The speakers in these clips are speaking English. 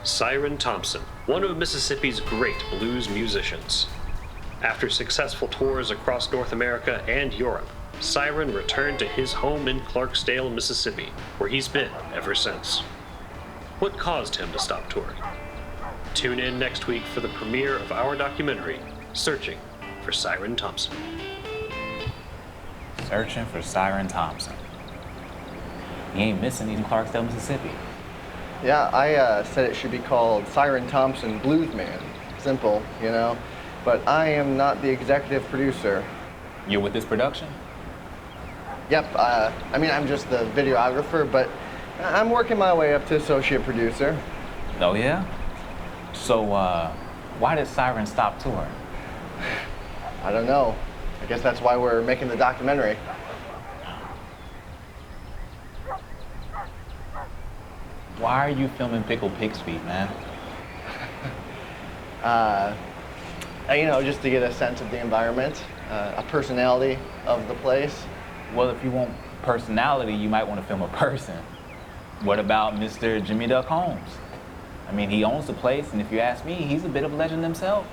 Siren Thompson, one of Mississippi's great blues musicians. After successful tours across North America and Europe, Siren returned to his home in Clarksdale, Mississippi, where he's been ever since. What caused him to stop touring? Tune in next week for the premiere of our documentary, Searching for Siren Thompson. Searching for Siren Thompson. He ain't missing in Clarksdale, Mississippi. Yeah, I said it should be called Siren Thompson Bluesman. Simple, you know? But I am not the executive producer. You're with this production? Yep, I'm just the videographer, but I'm working my way up to associate producer. Oh, yeah? So, why did Siren stop touring? I don't know. I guess that's why we're making the documentary. Why are you filming Pickled Pig's Feet, man? Just to get a sense of the environment, a personality of the place. Well, if you want personality, you might want to film a person. What about Mr. Jimmy Duck Holmes? I mean, he owns the place, and if you ask me, he's a bit of a legend himself.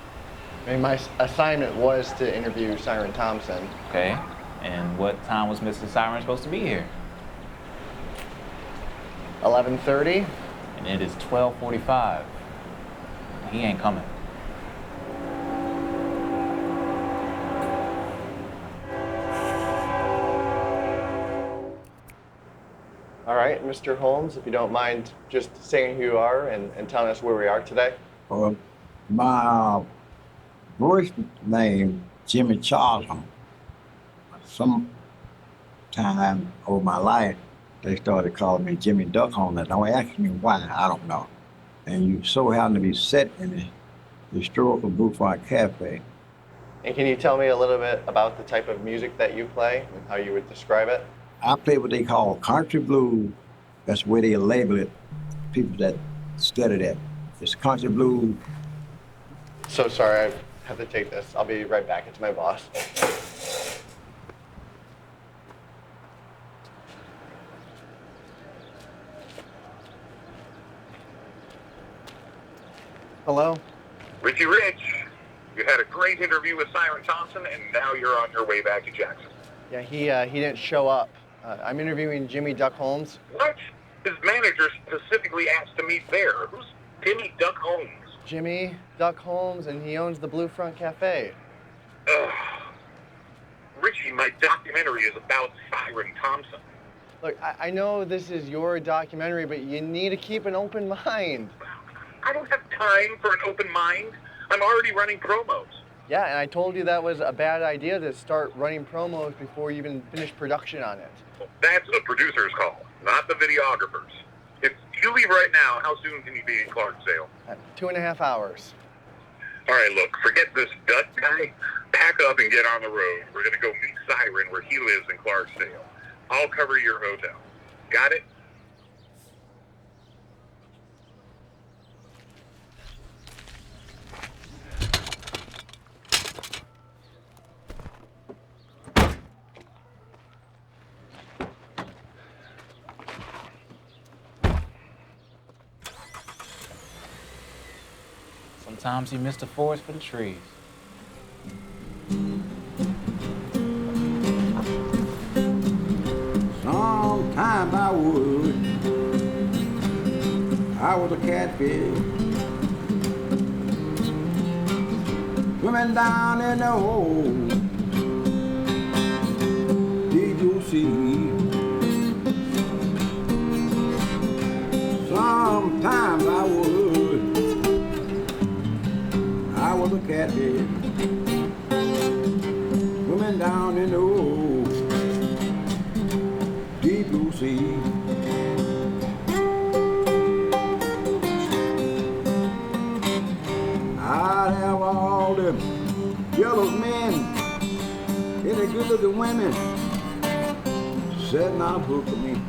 I mean, my assignment was to interview Siren Thompson. Okay, and what time was Mr. Siren supposed to be here? 11:30. And it is 12:45. He ain't coming. All right, Mr. Holmes, if you don't mind just saying who you are and telling us where we are today. My birth name, Jimmy Charlton. Some time over my life, they started calling me Jimmy Duck Holmes. Don't ask me why, I don't know. And you so happen to be set in the historical Bouffant Cafe. And can you tell me a little bit about the type of music that you play and how you would describe it? I play what they call country blues. That's the way they label it, people that study that. It's country blues. So sorry, I have to take this. I'll be right back. It's my boss. Hello? Richie Rich, you had a great interview with Siren Thompson, and now you're on your way back to Jackson. Yeah, he didn't show up. I'm interviewing Jimmy Duck Holmes. What? His manager specifically asked to meet there. Who's Jimmy Duck Holmes? Jimmy Duck Holmes, and he owns the Blue Front Cafe. Richie, my documentary is about Siren Thompson. Look, I know this is your documentary, but you need to keep an open mind. I don't have time for an open mind. I'm already running promos. Yeah, and I told you that was a bad idea to start running promos before you even finish production on it. Well, that's a producer's call, not the videographer's. If you leave right now, how soon can you be in Clarksdale? 2.5 hours. All right, look, forget this Duck guy. Pack up and get on the road. We're going to go meet Siren where he lives in Clarksdale. I'll cover your hotel. Got it? Sometimes you miss the forest for the trees. Sometimes I was a catfish, swimming down in the hole. Did you see? Sometimes I was a catfish, swimming down in the old deep blue sea. I'd have all them yellow men, any good-looking women, setting out hook for me.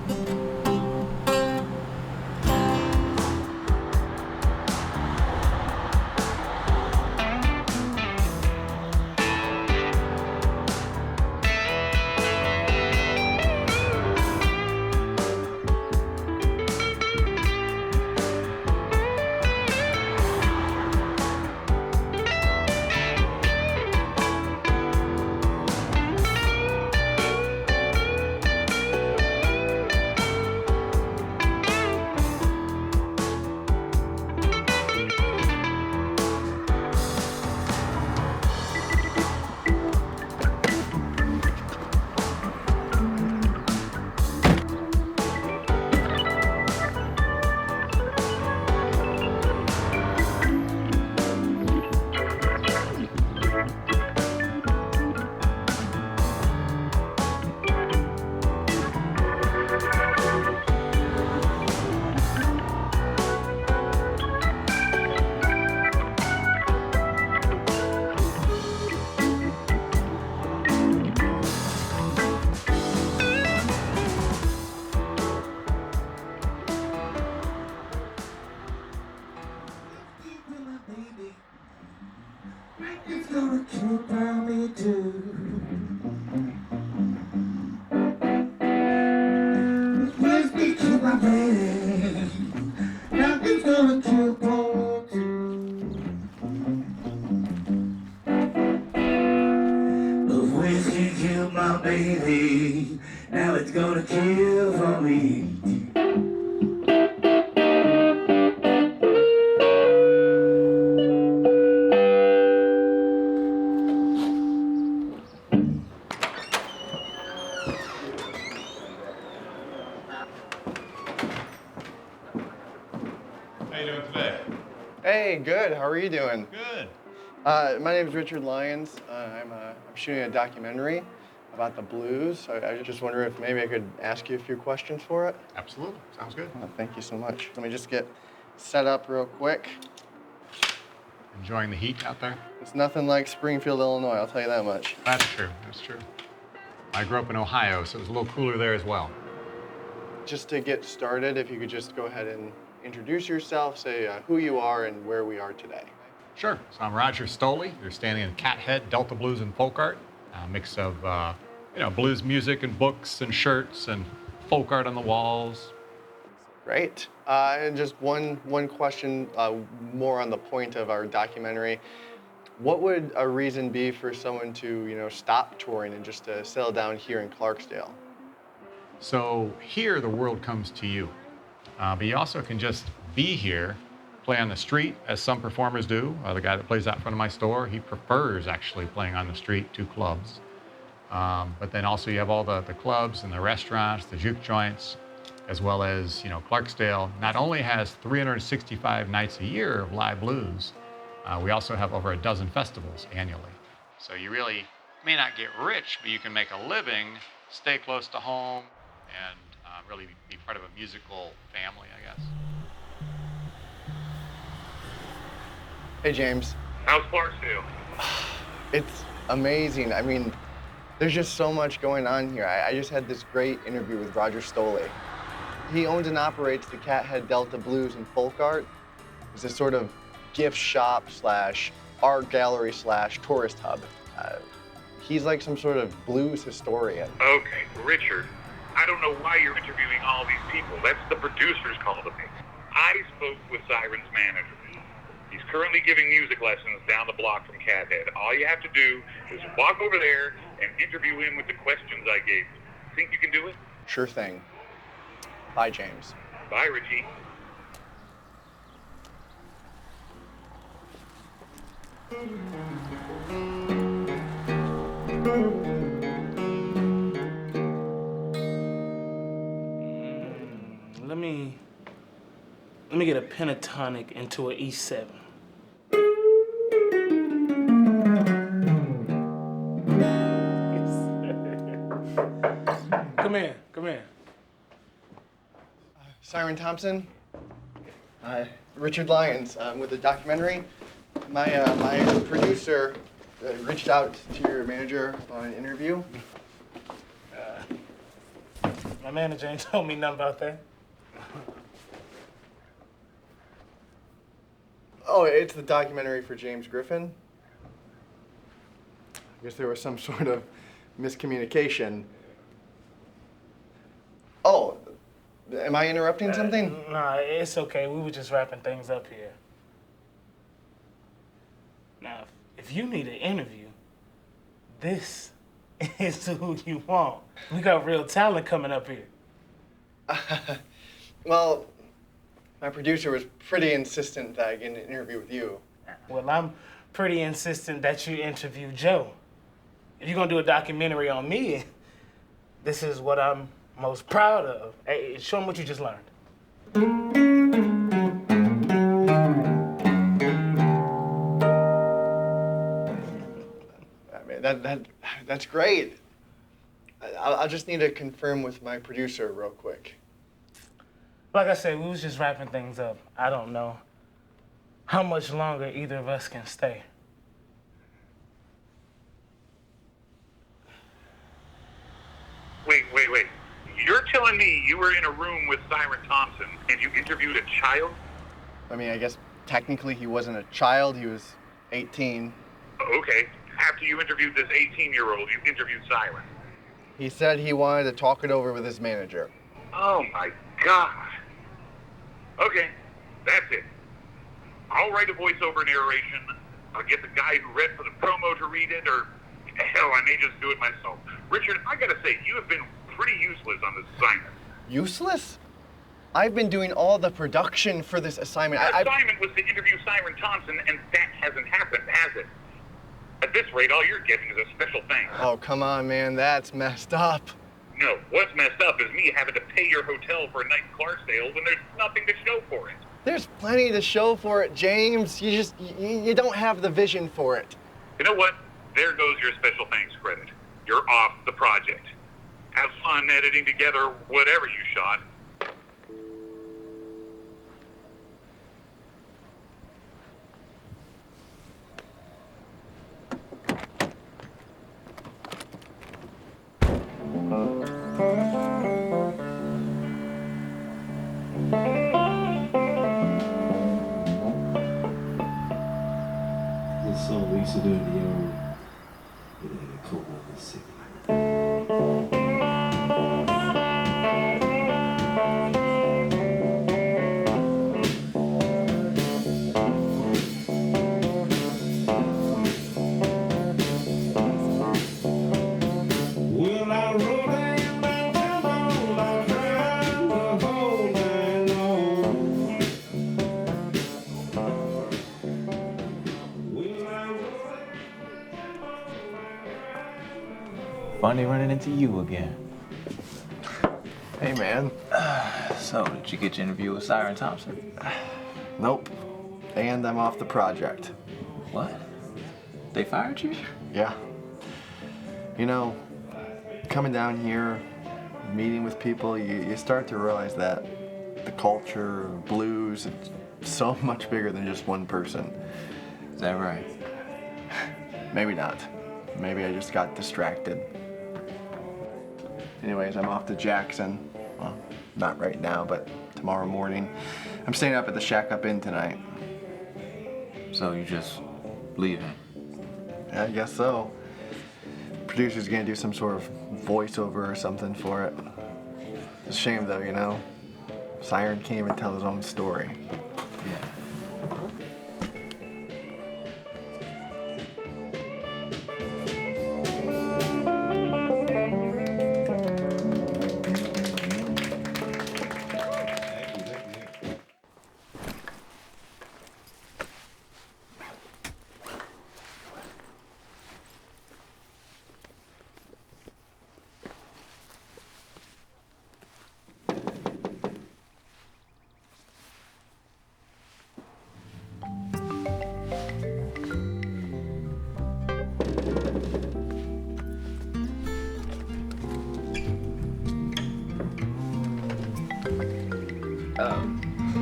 It's gonna keep on me too. Let's be keep my baby. Now it's gonna keep on me too. The whiskey killed my baby. Now it's gonna kill for me. How you doing today? Hey, good. How are you doing? Good. My name is Richard Lyons. I'm shooting a documentary about the blues. I just wonder if maybe I could ask you a few questions for it. Absolutely. Sounds good. Oh, thank you so much. Let me just get set up real quick. Enjoying the heat out there? It's nothing like Springfield, Illinois, I'll tell you that much. That's true. That's true. I grew up in Ohio, so it was a little cooler there as well. Just to get started, if you could just go ahead and introduce yourself, say who you are and where we are today. Sure. So I'm Roger Stoley. You're standing in Cathead, Delta Blues and Folk Art. A mix of, blues music and books and shirts and folk art on the walls. Great. And just one question more on the point of our documentary. What would a reason be for someone to, stop touring and just to settle down here in Clarksdale? So here the world comes to you. But you also can just be here, play on the street, as some performers do. The guy that plays out front of my store, he prefers actually playing on the street to clubs. But then also you have all the clubs and the restaurants, the juke joints, as well as, Clarksdale not only has 365 nights a year of live blues, we also have over a dozen festivals annually. So you really may not get rich, but you can make a living, stay close to home, and really be part of a musical family, I guess. Hey, James. How's Clarksdale? It's amazing. I mean, there's just so much going on here. I just had this great interview with Roger Stoley. He owns and operates the Cathead Delta Blues and Folk Art. It's a sort of gift shop / art gallery / tourist hub. He's like some sort of blues historian. Okay, Richard, I don't know why you're interviewing all these people. That's the producer's call to make. I spoke with Siren's manager. He's currently giving music lessons down the block from Cathead. All you have to do is walk over there and interview him with the questions I gave you. Think you can do it? Sure thing. Bye, James. Bye, Richie. Let me get a pentatonic into an E7. Come here. Siren Thompson. Richard Lyons with the documentary. My producer reached out to your manager on an interview. My manager ain't told me nothing about that. Oh, it's the documentary for James Griffin. I guess there was some sort of miscommunication. Oh, am I interrupting something? Nah, it's okay. We were just wrapping things up here. Now, if you need an interview, this is who you want. We got real talent coming up here. Well, my producer was pretty insistent that I get an interview with you. Well, I'm pretty insistent that you interview Joe. If you're gonna do a documentary on me, this is what I'm most proud of. Hey, show them what you just learned. I mean, that's great. I'll just need to confirm with my producer real quick. Like I said, we was just wrapping things up. I don't know how much longer either of us can stay. Wait. You're telling me you were in a room with Siren Thompson and you interviewed a child? I mean, I guess technically he wasn't a child. He was 18. Okay. After you interviewed this 18-year-old, you interviewed Siren. He said he wanted to talk it over with his manager. Oh my God. Okay, that's it. I'll write a voiceover narration. I'll get the guy who read for the promo to read it, or hell, I may just do it myself. Richard, I gotta say, you have been pretty useless on this assignment. Useless? I've been doing all the production for this assignment. The assignment was to interview Siren Thompson, and that hasn't happened, has it? At this rate, all you're getting is a special thanks. Oh, come on, man. That's messed up. No, what's messed up is me having to pay your hotel for a night in Clarksdale when there's nothing to show for it. There's plenty to show for it, James. You don't have the vision for it. You know what? There goes your special thanks credit. You're off the project. Have fun editing together whatever you shot. This song we used to do in the yard with Cold Mississippi. Well, I rode down downtown, I tried the whole night long. Well, I rode Funny running into you again. Hey, man. So, did you get your interview with Siren Thompson? Nope. And I'm off the project. What? They fired you? Yeah. You know, coming down here, meeting with people, you start to realize that the culture, blues, it's so much bigger than just one person. Is that right? Maybe not. Maybe I just got distracted. Anyways, I'm off to Jackson. Well, not right now, but tomorrow morning. I'm staying up at the Shack Up Inn tonight. So you just leaving? Yeah, I guess so. Producer's gonna do some sort of voiceover or something for it. It's a shame though, you know? Siren can't even tell his own story. Yeah.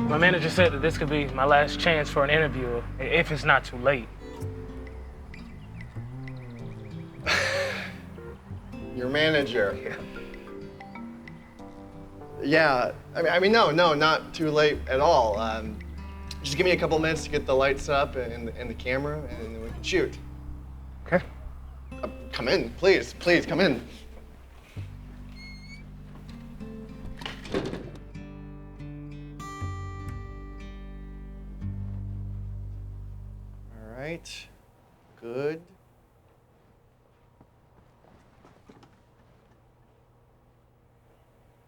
My manager said that this could be my last chance for an interview, if it's not too late. Your manager. Yeah, I mean, no, not too late at all. Just give me a couple minutes to get the lights up and the camera, and then we can shoot. Okay. Come in, please, come in. All right, good.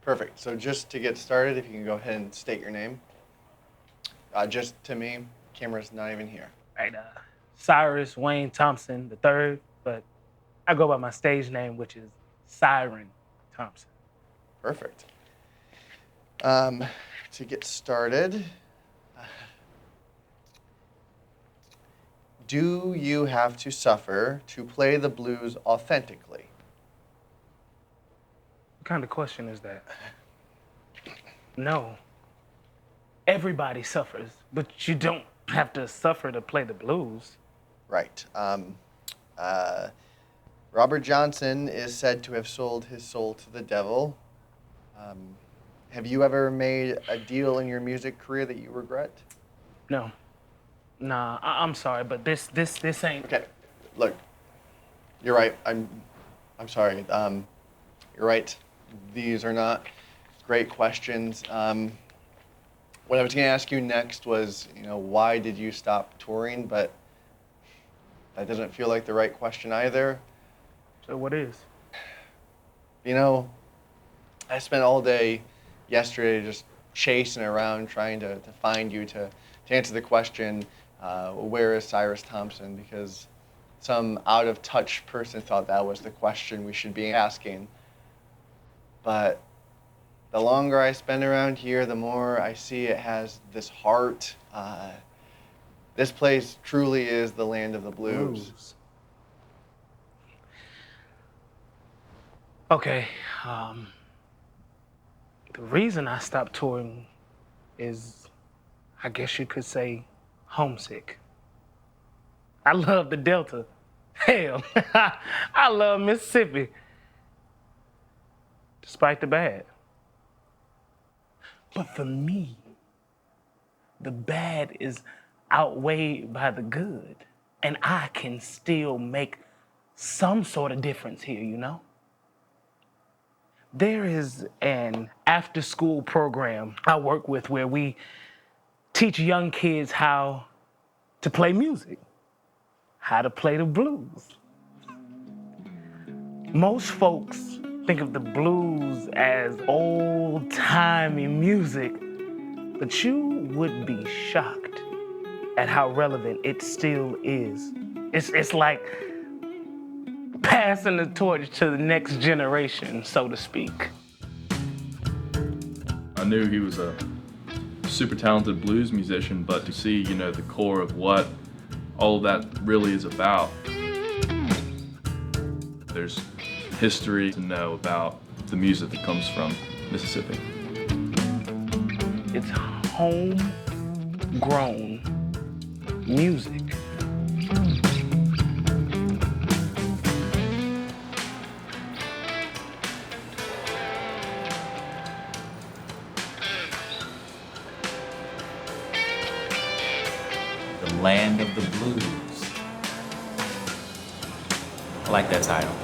Perfect. So just to get started, if you can go ahead and state your name. Just to me, camera's not even here. Right, Cyrus Wayne Thompson III, but I go by my stage name, which is Siren Thompson. Perfect. To get started, do you have to suffer to play the blues authentically? What kind of question is that? No. Everybody suffers, but you don't have to suffer to play the blues. Right. Robert Johnson is said to have sold his soul to the devil. Have you ever made a deal in your music career that you regret? No. Nah, I'm sorry, but this ain't. Okay. look, you're right. I'm sorry. You're right. These are not great questions. What I was going to ask you next was, why did you stop touring? But that doesn't feel like the right question either. So what is? I spent all day yesterday just chasing around trying to find you to answer the question, where is Cyrus Thompson? Because some out-of-touch person thought that was the question we should be asking. But the longer I spend around here, the more I see it has this heart. This place truly is the land of the blues. Okay, the reason I stopped touring is, I guess you could say, homesick. I love the Delta. Hell, I love Mississippi, despite the bad. But for me, the bad is outweighed by the good, and I can still make some sort of difference here, There is an after-school program I work with where we teach young kids how to play music, how to play the blues. Most folks think of the blues as old-timey music, but you would be shocked at how relevant it still is. It's like passing the torch to the next generation, so to speak. I knew he was a super talented blues musician, but to see, the core of what all of that really is about. There's history to know about the music that comes from Mississippi. It's homegrown music. The land of the blues. I like that title.